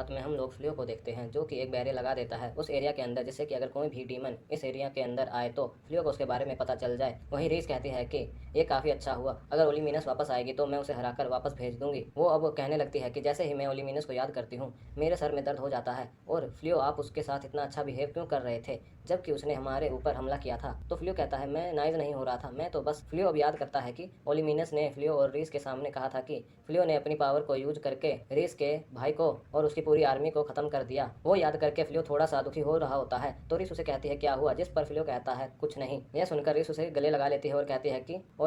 रात में हम लोग फ्लियो को देखते हैं जो कि एक बैरियर लगा देता है उस एरिया के अंदर, जिससे कि अगर कोई भी डीमन इस एरिया के अंदर आए तो फ्लियो को उसके बारे में पता चल जाए। वहीं रीस कहती है कि ये काफ़ी अच्छा हुआ, अगर ओलिमिनस वापस आएगी तो मैं उसे हराकर वापस भेज दूंगी। वो अब कहने लगती है कि जैसे ही मैं ओलिमिनस को याद करती हूँ मेरे सर में दर्द हो जाता है। और फ्लियो, आप उसके साथ इतना अच्छा बिहेव क्यों कर रहे थे जबकि उसने हमारे ऊपर हमला किया था? तो फ्लियो कहता है मैं नाइज नहीं हो रहा था, मैं तो बस। फ्लियो अब याद करता है कि ओलिमिनस ने फ्लियो और रीस के सामने कहा था कि फ्लियो ने अपनी पावर को यूज करके रीस के भाई को और उसकी पूरी आर्मी को खत्म कर दिया। वो याद करके फ्लियो थोड़ा सा दुखी हो रहा होता है तो रीस उसे कहती है क्या हुआ, जिस पर फ्लियो कहता है कुछ नहीं। यह सुनकर रीस उसे गले लगा लेती है और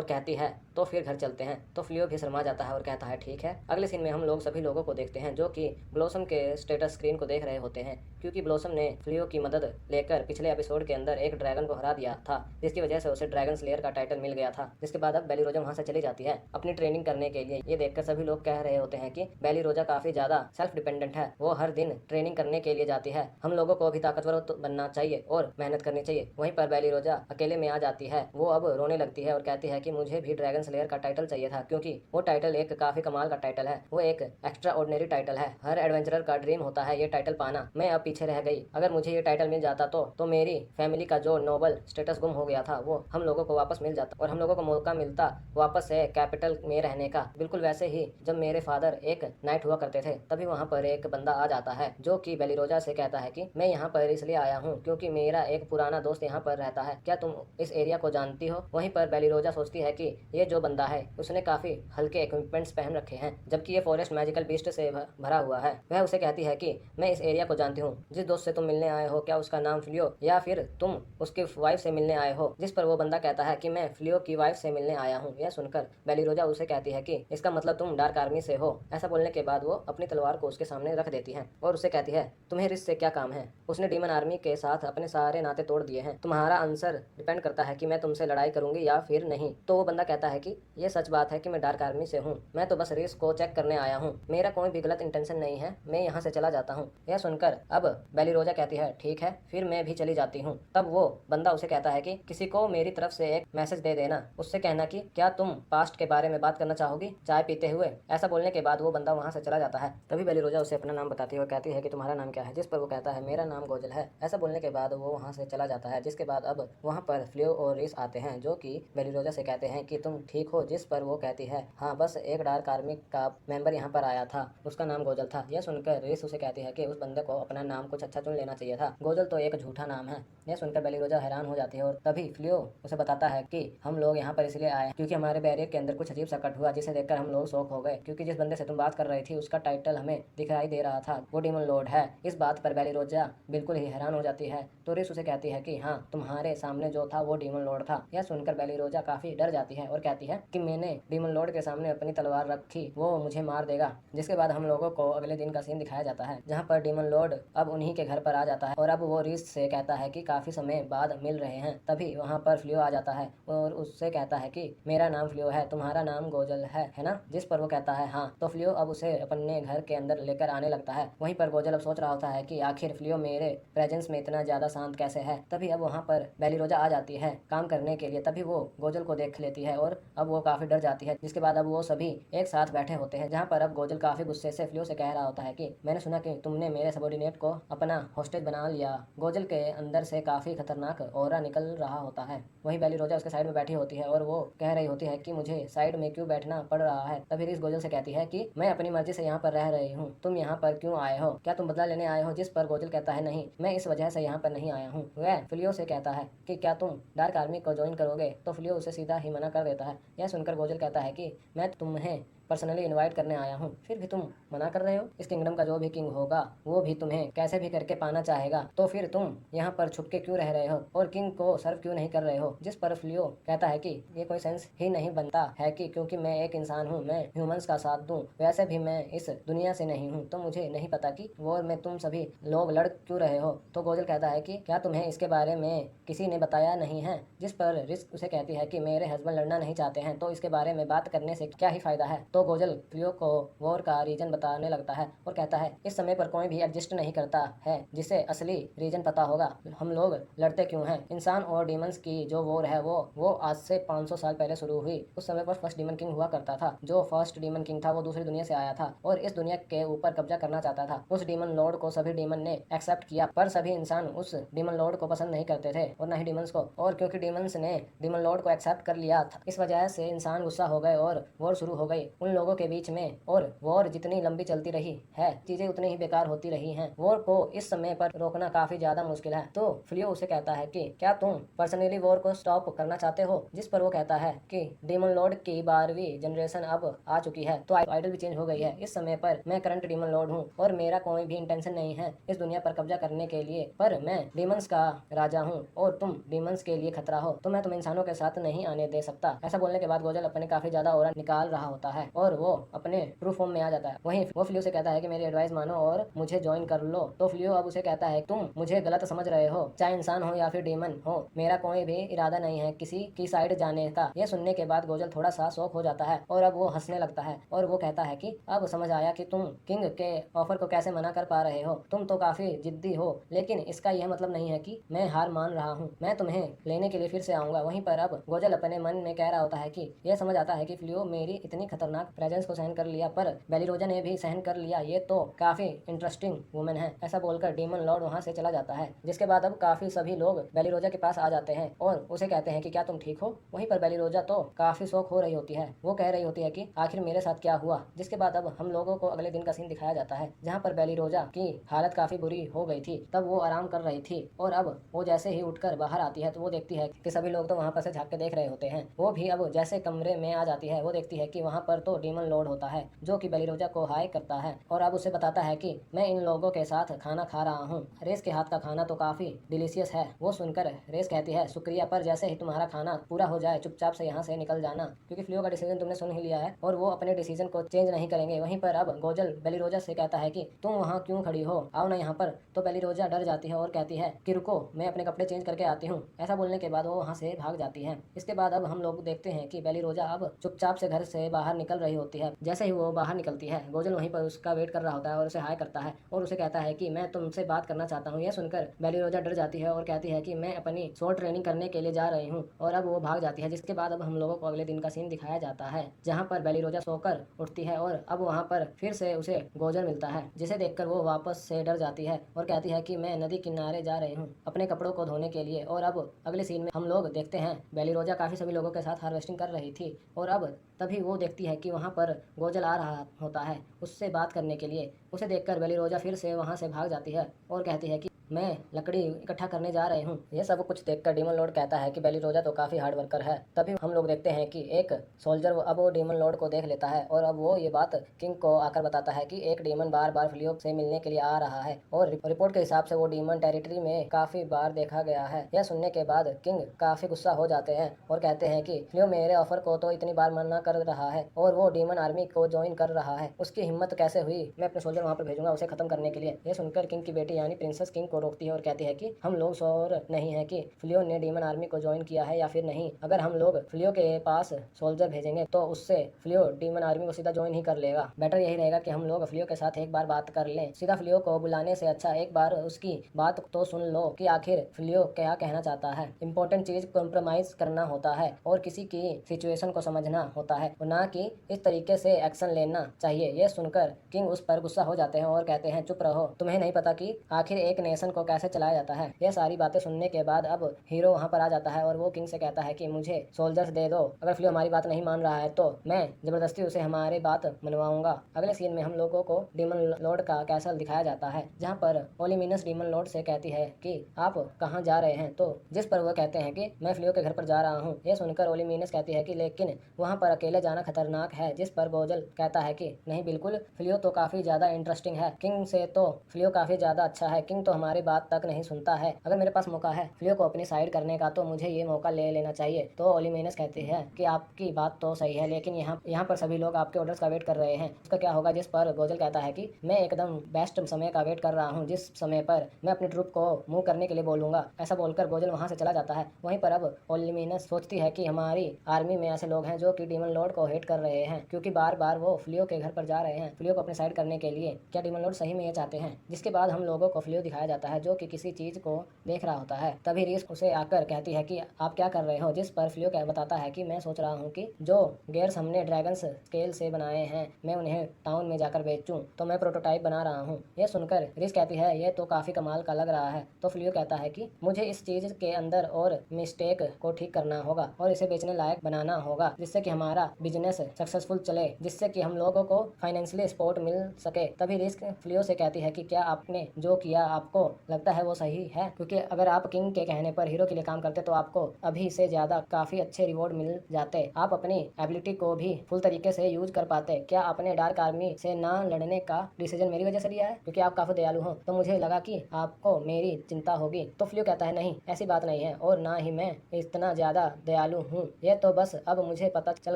कहती है तो फिर घर चलते हैं। तो फ्लियो भी शर्मा जाता है और कहता है ठीक है। अगले सीन में हम लोग सभी लोगों को देखते हैं जो कि ब्लॉसम के स्टेटस स्क्रीन को देख रहे होते हैं, क्योंकि ब्लॉसम ने फ्लियो की मदद लेकर पिछले एपिसोड के अंदर एक ड्रैगन को हरा दिया था, जिसकी वजह से उसे ड्रैगन स्लेयर का टाइटल मिल गया था। जिसके बाद अब बेली रोजा वहां से चली जाती है अपनी ट्रेनिंग करने के लिए। ये देखकर सभी लोग कह रहे होते हैं कि बेली रोजा काफी ज्यादा सेल्फ डिपेंडेंट है, वो हर दिन ट्रेनिंग करने के लिए जाती है। हम लोगों को भी ताकतवर बनना चाहिए और मेहनत करनी चाहिए। वहीं पर बेली रोजा अकेले में आ जाती है। वो अब रोने लगती है और कहती है कि मुझे भी ड्रैगन स्लेयर का टाइटल चाहिए था, क्योंकि वो टाइटल एक काफी कमाल का टाइटल है, वो एक एक्स्ट्रा ऑर्डिनरी टाइटल है। हर एडवेंचरर का ड्रीम होता है ये टाइटल पाना। मैं अब पीछे रह गई। अगर मुझे ये टाइटल मिल जाता तो मेरी फैमिली का जो नोबल स्टेटस गुम हो गया था वो हम लोगों को वापस मिल जाता और हम लोगों को मौका मिलता वापस से कैपिटल में रहने का। बिल्कुल वैसे ही जब मेरे फादर एक नाइट हुआ करते थे। तभी वहाँ पर एक बंदा आ जाता है जो कि बेली रोजा से कहता है कि मैं यहाँ पर इसलिए आया हूँ क्योंकि मेरा एक पुराना दोस्त यहाँ पर रहता है, क्या तुम इस एरिया को जानती हो? वहीं पर बेली रोजा सोचती है कि ये जो बंदा है उसने काफी हल्के इक्विपमेंट्स पहन रखे हैं, जबकि ये फॉरेस्ट मैजिकल बीस्ट से भरा हुआ है। वह उसे कहती है कि मैं इस एरिया को जानती हूँ, जिस दोस्त से तुम मिलने आए हो क्या उसका नाम फ्लियो या फिर तुम उसकी वाइफ से मिलने आए हो? जिस पर वो बंदा कहता है कि मैं फ्लियो की वाइफ से मिलने आया हूँ। यह सुनकर बेली रोजा उसे कहती है कि इसका मतलब तुम डार्क आर्मी से हो। ऐसा बोलने के बाद वो अपनी तलवार को उसके सामने रख देती है और उसे कहती है तुम्हें रिस से क्या काम है? उसने डीमन आर्मी के साथ अपने सारे नाते तोड़ दिए हैं। तुम्हारा आंसर डिपेंड करता है कि मैं तुमसे लड़ाई करूंगी या फिर नहीं। तो वो बंदा कहता है कि ये सच बात है कि मैं डार्क आर्मी से हूँ, मैं तो बस रिस को चेक करने आया हूँ, मेरा कोई भी गलत इंटेंशन नहीं है, मैं यहाँ से चला जाता हूँ। यह सुनकर अब बेली रोजा कहती है ठीक है फिर मैं भी चली जाती हूँ। तब वो बंदा उसे कहता है कि किसी को मेरी तरफ से एक मैसेज दे देना, उससे कहना कि क्या तुम पास्ट के बारे में बात करना चाहोगी चाय पीते हुए। ऐसा बोलने के बाद वो बंदा वहाँ से चला जाता है। तभी बेली रोजा उसे अपना नाम बताती है और कहती है कि तुम्हारा नाम क्या है? जिस पर वो कहता है मेरा नाम गोजल है। ऐसा बोलने के बाद वो वहाँ से चला जाता है। जिसके बाद अब वहाँ पर फ्लियो और रिस आते हैं जो कि बेली रोजा से कहते हैं कि तुम ठीक हो? जिस पर वो कहती है हाँ बस एक डार्क आर्मी का मेंबर यहाँ पर आया था, उसका नाम गोजल था। यह सुनकर रिस उसे कहती है कि उस बंदे को अपना नाम कुछ अच्छा चुन लेना चाहिए था, गोजल तो एक झूठा नाम है। यह सुनकर बेली रोजा हैरान हो जाती है और तभी फ्लियो उसे बताता है कि हम लोग यहाँ पर इसलिए आए क्योंकि हमारे बैरियर के अंदर कुछ अजीब सा कट हुआ, जिसे देखकर हम लोग शॉक हो गए, क्योंकि जिस बंदे से तुम बात कर रही थी उसका टाइटल हमें दिखाई दे रहा था, वो डीमन लॉर्ड है। इस बात पर बेली रोजा बिल्कुल ही हैरान हो जाती है। तो रिस उसे कहती है कि हाँ तुम्हारे सामने जो था वो डीमन लॉर्ड था। यह सुनकर बेली रोजा काफी डर जाती है और कहती है कि मैंने डीमन लॉर्ड के सामने अपनी तलवार रखी, वो मुझे मार देगा। जिसके बाद हम लोगों को अगले दिन का सीन दिखाया जाता है जहाँ पर डीमन लॉर्ड अब उन्हीं के घर पर आ जाता है और अब वो रिस से कहता है कि काफी समय बाद मिल रहे हैं। तभी वहाँ पर फ्लियो आ जाता है और उससे कहता है कि मेरा नाम फ्लियो है, तुम्हारा नाम गोजल है ना? जिस पर वो कहता है हाँ। तो फ्लियो अब उसे अपने घर के अंदर लेकर आने लगता है। वहीं पर गोजल अब सोच रहा होता है कि आखिर फ्लियो मेरे प्रेजेंस में इतना ज्यादा शांत कैसे है। तभी अब वहाँ पर बेली रोजा आ जाती है काम करने के लिए। तभी वो गोजल को देख लेती है और अब वो काफी डर जाती है। जिसके बाद अब वो सभी एक साथ बैठे होते हैं जहाँ पर अब गोजल काफी गुस्से से फ्लियो से कह रहा होता है कि मैंने सुना कि तुमने मेरे सबॉर्डिनेट को अपना हॉस्टेज बना लिया। गोजल के अंदर से काफी खतरनाक ऑरा निकल रहा होता है। वहीं बेली रोजा उसके साइड में बैठी होती है और वो कह रही होती है कि मुझे साइड में क्यों बैठना पड़ रहा है। तभी रिस गोजल से कहती है कि मैं अपनी मर्जी से यहाँ पर रह रही हूँ, तुम यहाँ पर क्यों आए हो? क्या तुम बदला लेने आए हो? जिस पर गोजल कहता है नहीं, मैं इस वजह से यहाँ पर नहीं आया हूँ। वह फ्लियो से कहता है कि क्या तुम डार्क आर्मी को ज्वाइन करोगे? तो फ्लियो उसे सीधा ही मना कर देता है। यह सुनकर गोजल कहता है कि मैं तुम्हें पर्सनली इनवाइट करने आया हूँ, फिर भी तुम मना कर रहे हो। इस किंगडम का जो भी किंग होगा वो भी तुम्हें कैसे भी करके पाना चाहेगा, तो फिर तुम यहाँ पर छुप के क्यों रह रहे हो और किंग को सर्व क्यों नहीं कर रहे हो? जिस पर फ्लियो कहता है कि ये कोई सेंस ही नहीं बनता है कि क्योंकि मैं एक इंसान हूँ, मैं ह्यूमंस का साथ दूं, वैसे भी मैं इस दुनिया से नहीं हूँ, तो मुझे नहीं पता कि वो में तुम सभी लोग लड़ क्यों रहे हो। तो गोजल कहता है कि क्या तुम्हें इसके बारे में किसी ने बताया नहीं है? जिस पर रिस्क उसे कहती है कि मेरे हस्बैंड लड़ना नहीं चाहते हैं, तो इसके बारे में बात करने से क्या ही फायदा है। तो तो गोजल फ्लियो को वॉर का रीजन बताने लगता है और कहता है इस समय पर कोई भी एग्जिस्ट नहीं करता है जिसे असली रीजन पता होगा। हम लोग लड़ते क्यों हैं? इंसान और डीमंस की जो वॉर है वो आज से 500 साल पहले शुरू हुई। उस समय पर फर्स्ट डीमन किंग हुआ करता था। जो फर्स्ट डीमन किंग था वो दूसरी दुनिया से आया था और इस दुनिया के ऊपर कब्जा करना चाहता था। उस डीमन लॉर्ड को सभी डीमन ने एक्सेप्ट किया, पर सभी इंसान उस डीमन लॉर्ड को पसंद नहीं करते थे और न ही डीमंस को। और क्योंकि डीमंस ने डीमन लॉर्ड को एक्सेप्ट कर लिया था, इस वजह से इंसान गुस्सा हो गए और वॉर शुरू हो गई उन लोगों के बीच में। और वॉर जितनी लंबी चलती रही है, चीजें उतनी ही बेकार होती रही हैं। वॉर को इस समय पर रोकना काफी ज्यादा मुश्किल है। तो फ्लियो उसे कहता है कि क्या तुम पर्सनली वॉर को स्टॉप करना चाहते हो? जिस पर वो कहता है कि डीमन लॉर्ड की 12वीं जनरेशन अब आ चुकी है, तो आइडल भी चेंज हो गई है। इस समय पर मैं करंट डीमन लॉर्ड हूँ और मेरा कोई भी इंटेंशन नहीं है इस दुनिया पर कब्जा करने के लिए, पर मैं डीमंस का राजा हूँ और तुम डीमंस के लिए खतरा हो, तो मैं तुम इंसानों के साथ नहीं आने दे सकता। ऐसा बोलने के बाद गोजल अपने काफी ज्यादा ऑरा निकाल रहा होता है और वो अपने ट्रू फॉर्म में आ जाता है। वहीं वो फ्लियो से कहता है कि मेरी एडवाइस मानो और मुझे ज्वाइन कर लो। तो फ्लियो अब उसे कहता है तुम मुझे गलत समझ रहे हो, चाहे इंसान हो या फिर डीमन हो, मेरा कोई भी इरादा नहीं है किसी की साइड जाने का। यह सुनने के बाद गोजल थोड़ा सा शॉक हो जाता है और अब वो हंसने लगता है और वो कहता है कि अब समझ आया कि तुम किंग के ऑफर को कैसे मना कर पा रहे हो। तुम तो काफी जिद्दी हो, लेकिन इसका यह मतलब नहीं है कि मैं हार मान रहा हूँ। मैं तुम्हें लेने के लिए फिर से आऊंगा। वहीं पर अब गोजल अपने मन में कह रहा होता है कि यह समझ आता है कि फ्लियो मेरी इतनी खतरनाक प्रेजेंस को सहन कर लिया, पर बेलिरोजा ने भी सहन कर लिया। ये तो काफी इंटरेस्टिंग वुमेन है। ऐसा बोलकर डीमन लॉर्ड वहाँ से चला जाता है। जिसके बाद अब काफी सभी लोग बेलिरोजा के पास आ जाते हैं और उसे कहते हैं कि क्या तुम ठीक हो? वहीं पर बेलिरोजा तो काफी शौक हो रही होती है। वो कह रही होती है कि आखिर मेरे साथ क्या हुआ। जिसके बाद अब हम लोगों को अगले दिन का सीन दिखाया जाता है, जहाँ पर बेलिरोजा की हालत काफी बुरी हो गई थी। तब वो आराम कर रही थी और अब वो जैसे ही उठकर बाहर आती है तो वो देखती है कि सभी लोग तो वहाँ पर से झाँक के देख रहे होते हैं। वो भी अब जैसे कमरे में आ जाती है, वो देखती है कि वहाँ पर तो डीमन लॉर्ड होता है जो कि बेलिरोजा को हाय करता है और अब उसे बताता है कि मैं इन लोगों के साथ खाना खा रहा हूँ। रेस के हाथ का खाना तो काफी डिलीशियस है। वो सुनकर रेस कहती है शुक्रिया, पर जैसे ही तुम्हारा खाना पूरा हो जाए चुपचाप से यहाँ से निकल जाना, क्योंकि फ्लियो का डिसीजन तुमने सुन ही लिया है और वो अपने डिसीजन को चेंज नहीं करेंगे। वहीं पर अब गोजल बेलिरोजा से कहता है कि तुम वहाँ क्यों खड़ी हो, आओ ना यहाँ पर। तो बेलिरोजा डर जाती है और कहती है कि रुको, मैं अपने कपड़े चेंज करके आती हूँ। ऐसा बोलने के बाद वो वहाँ से भाग जाती है। इसके बाद अब हम लोग देखते हैं कि बेलिरोजा अब चुपचाप से घर से बाहर निकल रही होती है। जैसे ही वो बाहर निकलती है, गोजल वहीं पर उसका वेट कर रहा होता है और उसे हाय करता है और उसे कहता है कि मैं तुमसे बात करना चाहता हूँ। यह सुनकर बेलिरोजा डर जाती है और कहती है कि मैं अपनी शॉर्ट ट्रेनिंग करने के लिए जा रही हूँ और अब वो भाग जाती है। जिसके बाद अब हम लोगों को अगले दिन का सीन दिखाया जाता है, जहाँ पर बेलिरोजा सोकर उठती है और अब वहाँ पर फिर से उसे गोजल मिलता है, जिसे देखकर वो वापस से डर जाती है और कहती है कि मैं नदी किनारे जा रही हूँ अपने कपड़ों को धोने के लिए। और अब अगले सीन में हम लोग देखते हैं बेलिरोजा काफी सभी लोगों के साथ हार्वेस्टिंग कर रही थी और अब तभी वो देखती है कि वहाँ पर गोजल आ रहा होता है उससे बात करने के लिए। उसे देखकर बेलिरोजा फिर से वहाँ से भाग जाती है और कहती है कि मैं लकड़ी इकट्ठा करने जा रही हूँ। यह सब कुछ देखकर डीमन लॉर्ड कहता है कि बेलिरोजा तो काफी हार्ड वर्कर है। तभी हम लोग देखते हैं कि एक सोल्जर अब वो डीमन लॉर्ड को देख लेता है और अब वो ये बात किंग को आकर बताता है कि एक डीमन बार बार फ्लियो से मिलने के लिए आ रहा है और रिपोर्ट के हिसाब से वो डीमन टेरिटरी में काफी बार देखा गया है। यह सुनने के बाद किंग काफी गुस्सा हो जाते हैं और कहते हैं कि फ्लियो मेरे ऑफर को तो इतनी बार मना कर रहा है और वो डीमन आर्मी को ज्वाइन कर रहा है, उसकी हिम्मत कैसे हुई? मैं अपने सोल्जर वहाँ पर भेजूंगा उसे खत्म करने के लिए। यह सुनकर किंग की बेटी यानी प्रिंसेस किंग को रोकती है और कहती है कि हम लोग श्योर नहीं है कि फ्लियो ने डीमन आर्मी को ज्वाइन किया है या फिर नहीं। अगर हम लोग फ्लियो के पास सोल्जर भेजेंगे तो उससे फ्लियो डीमन आर्मी को सीधा ज्वाइन ही कर लेगा। बेटर यही रहेगा कि हम लोग फ्लियो के साथ एक बार बात कर लें। सीधा फ्लियो को बुलाने से अच्छा एक बार उसकी बात तो सुन लो कि आखिर फ्लियो क्या कहना चाहता है। इम्पोर्टेंट चीज कॉम्प्रोमाइज करना होता है और किसी की सिचुएशन को समझना होता है और ना कि इस तरीके से एक्शन लेना चाहिए। ये सुनकर किंग उस पर गुस्सा हो जाते हैं और कहते हैं चुप रहो, तुम्हें नहीं पता कि आखिर एक नेशन को कैसे चलाया जाता है। यह सारी बातें सुनने के बाद अब हीरो वहाँ पर आ जाता है और वो किंग से कहता है कि मुझे सोल्जर्स दे दो। अगर फ्लियो हमारी बात नहीं मान रहा है तो मैं जबरदस्ती उसे हमारी बात मनवाऊंगा। अगले सीन में हम लोगों को डीमन लॉर्ड का कैसल दिखाया जाता है, जहाँ पर ओलिमिनस डीमन लॉर्ड से कहती है कि आप कहाँ जा रहे हैं, तो जिस पर वो कहते हैं कि मैं फ्लियो के घर पर जा रहा हूँ। यह सुनकर ओलिमिनस कहती है कि लेकिन वहाँ पर अकेले जाना खतरनाक है। जिस पर गोजल कहता है कि नहीं, बिल्कुल, फ्लियो तो काफी ज्यादा इंटरेस्टिंग है। किंग से तो फ्लियो काफी ज्यादा अच्छा है। किंग तो हमारी बात तक नहीं सुनता है। अगर मेरे पास मौका है फ्लियो को अपनी साइड करने का तो मुझे ये मौका ले लेना चाहिए। तो ओलिमेनस कहती है कि आपकी बात तो सही है, लेकिन यहाँ पर सभी लोग आपके ऑर्डर्स का वेट कर रहे हैं। उसका क्या होगा? जिस पर गोजल कहता है कि मैं एकदम बेस्ट समय का वेट कर रहा हूँ, जिस समय पर मैं अपनी ट्रुप को मूव करने के लिए बोलूंगा। ऐसा बोलकर गोजल वहां से चला जाता है। वहीं पर अब ओलिमेनस सोचती है कि हमारी आर्मी में ऐसे लोग हैं जो कि डीमन लॉर्ड को हेट कर रहे हैं, क्योंकि बार बार वो फ्लियो के घर पर जा रहे हैं फ्लियो को अपने साइड करने के लिए। क्या डीमन लॉर्ड सही में ये चाहते हैं? जिसके बाद हम लोगों को फ्लियो दिखाया जाता है जो कि किसी चीज को देख रहा होता है। तभी रीस उसे आकर कहती है कि आप क्या कर रहे हो? जिस पर फ्लियो बताता है कि मैं सोच रहा हूँ कि जो गेयर्स हमने ड्रैगन स्केल से बनाए हैं मैं उन्हें टाउन में जाकर बेचूं, तो मैं प्रोटोटाइप बना रहा हूँ। ये सुनकर रीस कहती है ये तो काफी कमाल का लग रहा है। तो फ्लियो कहता है कि मुझे इस चीज के अंदर और मिस्टेक को ठीक करना होगा और इसे बेचने लायक बनाना होगा, जिससे कि हमारा बिजनेस सक्सेसफुल चले, जिससे कि हम लोगों को फाइनेंशियली सपोर्ट मिल सके। तभी रीस फ्लियो से कहती है कि क्या आपने जो किया आपको लगता है वो सही है? क्योंकि अगर आप किंग के कहने पर हीरो के लिए काम करते तो आपको अभी से ज्यादा काफी अच्छे रिवॉर्ड मिल जाते। आप अपनी एबिलिटी को भी फुल तरीके से यूज कर पाते। क्या आपने डार्क आर्मी से ना लड़ने का डिसीजन मेरी वजह से लिया है क्योंकि आप काफी दयालु हो? तो मुझे लगा कि आपको मेरी चिंता होगी। तो फ्लियो कहता है नहीं, ऐसी बात नहीं है और ना ही मैं इतना ज्यादा दयालु हूँ। ये तो बस अब मुझे पता चल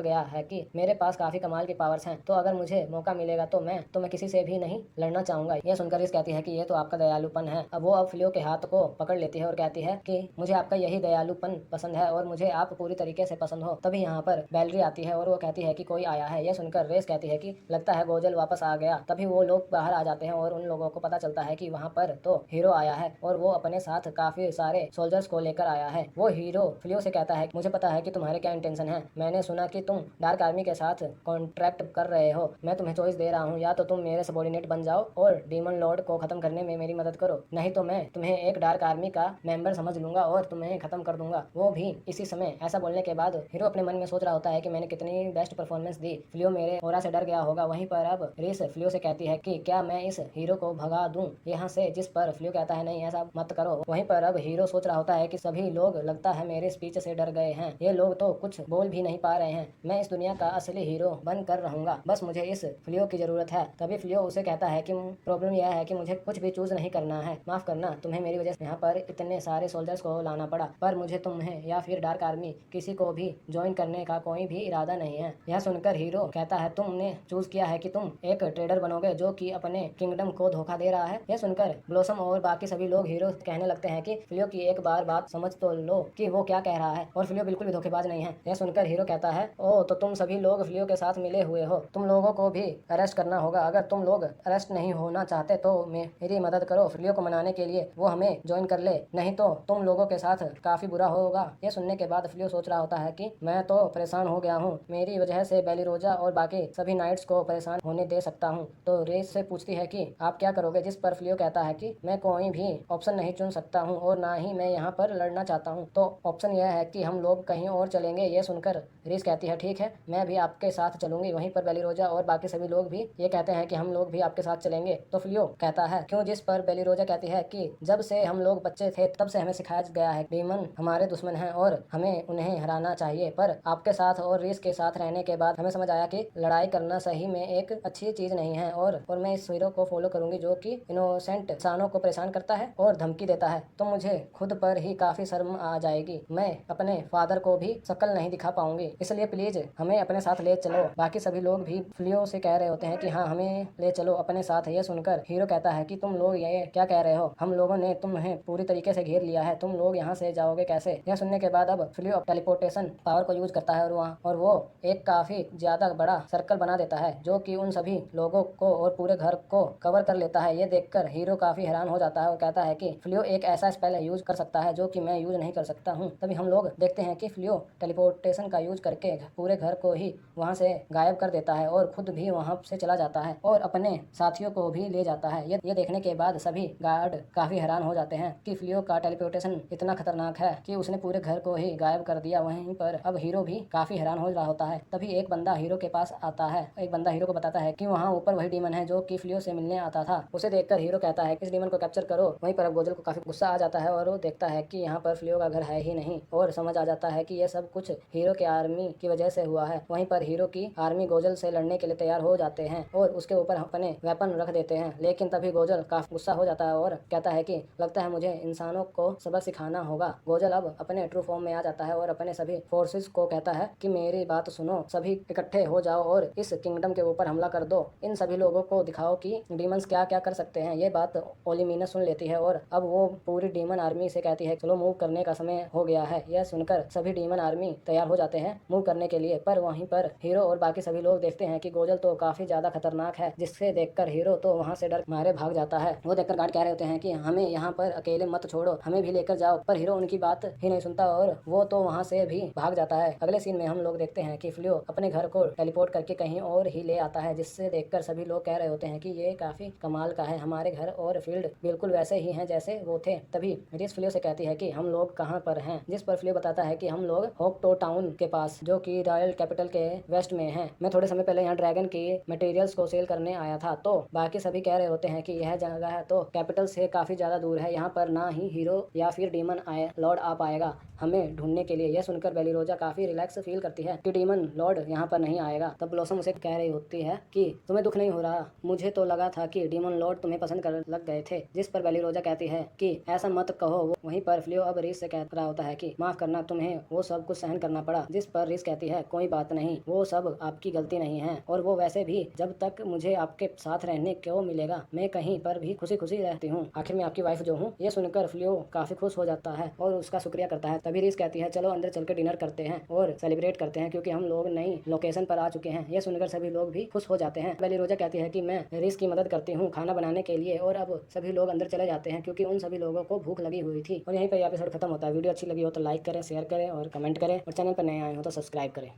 गया है कि मेरे पास काफी कमाल की पावर्स हैं, तो अगर मुझे मौका मिलेगा तो मैं किसी से भी नहीं लड़ना चाहूंगा। यह सुनकर रीस कहती है कि ये तो आपका दयालुपन है। अब वो अब फ्लियो के हाथ को पकड़ लेती है और कहती है कि मुझे आपका यही दयालुपन पसंद है और मुझे आप पूरी तरीके से पसंद हो। तभी यहाँ पर बैलरी आती है और वो कहती है कि कोई आया है। यह सुनकर रेस कहती है कि लगता है गोजल वापस आ गया। तभी वो लोग बाहर आ जाते हैं और उन लोगों को पता चलता है कि वहाँ पर तो हीरो आया है और वो अपने साथ काफी सारे सोल्जर्स को लेकर आया है। वो हीरो फ्लियो से कहता है मुझे पता है कि तुम्हारे क्या इंटेंशन है। मैंने सुना कि तुम डार्क आर्मी के साथ कॉन्ट्रैक्ट कर रहे हो। मैं तुम्हें चॉइस दे रहा हूँ, या तो तुम मेरे सबॉर्डिनेट बन जाओ और डीमन लॉर्ड को खत्म करने में मेरी मदद करो, नहीं तो मैं तुम्हें एक डार्क आर्मी का मेंबर समझ लूंगा और तुम्हें खत्म कर दूंगा, वो भी इसी समय। ऐसा बोलने के बाद हीरो अपने मन में सोच रहा होता है कि मैंने कितनी बेस्ट परफॉर्मेंस दी। फ्लियो मेरे ऑरा से डर गया होगा। वहीं पर अब रीस फ्लियो से कहती है कि क्या मैं इस हीरो को भगा दूं यहाँ से? जिस पर फ्लियो कहता है नहीं, ऐसा मत करो। वहीं पर अब हीरो सोच रहा होता है कि सभी लोग लगता है मेरे स्पीच से डर गए हैं। ये लोग तो कुछ बोल भी नहीं पा रहे हैं। मैं इस दुनिया का असली हीरो बन कर रहूंगा, बस मुझे इस फ्लियो की जरूरत है। तभी फ्लियो उसे कहता है कि प्रॉब्लम यह है कि मुझे कुछ भी चूज नहीं करना है। माफ करना, तुम्हें मेरी वजह से यहाँ पर इतने सारे सोल्जर्स को लाना पड़ा, पर मुझे तुम्हें या फिर डार्क आर्मी किसी को भी ज्वाइन करने का कोई भी इरादा नहीं है। यह सुनकर हीरो कहता है तुमने चूज किया है कि तुम एक ट्रेडर बनोगे जो कि अपने किंगडम को धोखा दे रहा है। यह सुनकर ब्लॉसम और बाकी सभी लोग हीरो कहने लगते हैं कि फ्लियो की एक बार बात समझ तो लो कि वो क्या कह रहा है, और फ्लियो बिल्कुल भी धोखेबाज नहीं है। यह सुनकर हीरो कहता है ओ तो तुम सभी लोग फ्लियो के साथ मिले हुए हो, तुम लोगों को भी अरेस्ट करना होगा। अगर तुम लोग अरेस्ट नहीं होना चाहते तो मेरी मदद करो, फ्लियो को मनाने के लिए वो हमें ज्वाइन कर ले, नहीं तो तुम लोगों के साथ काफी बुरा होगा। यह सुनने के बाद फ्लियो सोच रहा होता है कि मैं तो परेशान हो गया हूँ, मेरी वजह से बेलिरोजा और बाकी सभी नाइट्स को परेशान होने दे सकता हूँ। तो रेस से पूछती है कि आप क्या करोगे? जिस पर फ्लियो कहता है कि मैं कोई भी ऑप्शन नहीं चुन सकता हूँ और ना ही मैं यहाँ पर लड़ना चाहता हूँ, तो ऑप्शन यह है कि हम लोग कहीं और चलेंगे। ये सुनकर रेस कहती है ठीक है, मैं भी आपके साथ चलूंगी। वहीं पर बेलिरोजा और बाकी सभी लोग भी ये कहते हैं कि हम लोग भी आपके साथ चलेंगे। तो फ्लियो कहता है क्यों? जिस पर बेलिरोजा कहती है कि जब से हम लोग बच्चे थे तब से हमें सिखाया गया है डीमन हमारे दुश्मन हैं और हमें उन्हें हराना चाहिए, पर आपके साथ और रेस के साथ रहने के बाद हमें समझ आया कि लड़ाई करना सही में एक अच्छी चीज नहीं है, और मैं इस हीरो को फॉलो करूंगी जो कि इनोसेंट इंसानों को परेशान करता है और धमकी देता है। तो मुझे खुद पर ही काफी शर्म आ जाएगी, मैं अपने फादर को भी शक्ल नहीं दिखा पाऊंगी, इसलिए प्लीज हमें अपने साथ ले चलो। बाकी सभी लोग भी फ्लियो से कह रहे होते हैं कि हाँ हमें ले चलो अपने साथ। ये सुनकर हीरो कहता है कि तुम लोग ये क्या कह रहे हो? हम लोगों ने तुम्हें पूरी तरीके से घेर लिया है, तुम लोग यहाँ से जाओगे कैसे? यह सुनने के बाद अब फ्लियो टेलीपोर्टेशन पावर को यूज करता है और वो एक काफी ज्यादा बड़ा सर्कल बना देता है जो कि उन सभी लोगों को और पूरे घर को कवर कर लेता है। ये देखकर हीरो काफी हैरान हो जाता है और कहता है कि फ्लियो एक ऐसा स्पेल यूज कर सकता है जो कि मैं यूज नहीं कर सकता हूँ। तभी हम लोग देखते हैं कि फ्लियो टेलीपोर्टेशन का यूज करके पूरे घर को ही वहाँ से गायब कर देता है और खुद भी वहाँ से चला जाता है और अपने साथियों को भी ले जाता है। ये देखने के बाद सभी गार्ड काफी हैरान हो जाते हैं कि फ्लियो का टेलीपोर्टेशन इतना खतरनाक है कि उसने पूरे घर को ही गायब कर दिया। वहीं पर अब हीरो भी काफी हैरान हो रहा होता है। तभी एक बंदा हीरो के पास आता है, एक बंदा हीरो को बताता है कि वहाँ ऊपर वही डीमन है जो कि फ्लियो से मिलने आता था। उसे देखकर हीरो कहता है इस डीमन को कैप्चर करो। वहीं पर अब गोजल को काफी गुस्सा आ जाता है और वो देखता है कि यहाँ पर फ्लियो का घर है ही नहीं और समझ आ जाता है कि ये सब कुछ हीरो के आर्मी की वजह से हुआ है। वहीं पर हीरो की आर्मी गोजल से लड़ने के लिए तैयार हो जाते हैं और उसके ऊपर अपने वेपन रख देते हैं। लेकिन तभी गोजल काफी गुस्सा हो जाता है और कहता है कि लगता है मुझे इंसानों को सबक सिखाना होगा। गोजल अब अपने ट्रू फॉर्म में आ जाता है और अपने सभी फोर्सेस को कहता है कि मेरी बात सुनो, सभी इकट्ठे हो जाओ और इस किंगडम के ऊपर हमला कर दो। इन सभी लोगों को दिखाओ कि डीमंस क्या क्या कर सकते हैं। ये बात ओलिमीनस सुन लेती है और अब वो पूरी डीमन आर्मी से कहती है चलो मूव करने का समय हो गया है। यह सुनकर सभी डीमन आर्मी तैयार हो जाते हैं मूव करने के लिए। पर वहीं पर हीरो और बाकी सभी लोग देखते हैं कि गोजल तो काफी ज्यादा खतरनाक है, जिससे देखकर हीरो तो वहाँ से डर मारे भाग जाता है। वो देखकर गार्ड कह रहे होते हैं कि हमें यहाँ पर अकेले मत छोड़ो, हमें भी लेकर जाओ। पर हीरो उनकी बात ही नहीं सुनता और वो तो वहाँ से भी भाग जाता है। अगले सीन में हम लोग देखते हैं कि फ्लियो अपने घर को टेलीपोर्ट करके कहीं और ही ले आता है, जिससे देखकर सभी लोग कह रहे होते हैं कि ये काफी कमाल का है, हमारे घर और फील्ड बिल्कुल वैसे ही हैं जैसे वो थे। तभी रिस फ्लियो से कहती है कि हम लोग कहाँ पर हैं, जिस पर फ्लियो बताता है कि हम लोग होक्टो टाउन के पास, जो कि रॉयल कैपिटल के वेस्ट में है। मैं थोड़े समय पहले यहाँ ड्रैगन की मटेरियल्स को सेल करने आया था। तो बाकी सभी कह रहे होते हैं कि यह जगह है तो कैपिटल से काफी ज्यादा दूर है, यहाँ पर ना ही हीरो या फिर डीमन लॉर्ड आ पाएगा हमें ढूंढने के लिए। यह सुनकर बेलिरोजा काफी रिलैक्स फील करती है कि डीमन लॉर्ड यहाँ पर नहीं आएगा। तब ब्लॉसम उसे कह रही होती है कि तुम्हें दुख नहीं हो रहा, मुझे तो लगा था कि डीमन लॉर्ड तुम्हें पसंद कर लग गए थे। जिस पर बेलिरोजा कहती है कि ऐसा मत कहो। वहीं पर फ्लियो अब रीस से कह रहा होता है कि माफ करना, तुम्हें वो सब कुछ सहन करना पड़ा। जिस पर रीस कहती है कोई बात नहीं, वो सब आपकी गलती नहीं है, और वो वैसे भी जब तक मुझे आपके साथ रहने को मिलेगा मैं कहीं पर भी खुशी खुशी रहती हूँ। आखिर में आपकी वाइफ जो हूँ। ये सुनकर फ्लियो काफी खुश हो जाता है और उसका शुक्रिया करता है। तभी रीस कहती है चलो अंदर चल के डिनर करते हैं और सेलिब्रेट करते हैं, क्योंकि हम लोग नई लोकेशन पर आ चुके हैं। ये सुनकर सभी लोग भी खुश हो जाते हैं। बेलिरोजा कहती है कि मैं रीस की मदद करती हूँ खाना बनाने के लिए, और अब सभी लोग अंदर चले जाते हैं क्योंकि उन सभी लोगों को भूख लगी हुई थी। और यहीं पर एपिसोड खत्म होता है। वीडियो अच्छी लगी हो तो लाइक करें, शेयर करें और कमेंट करें, और चैनल पर नए आए हो तो सब्सक्राइब करें।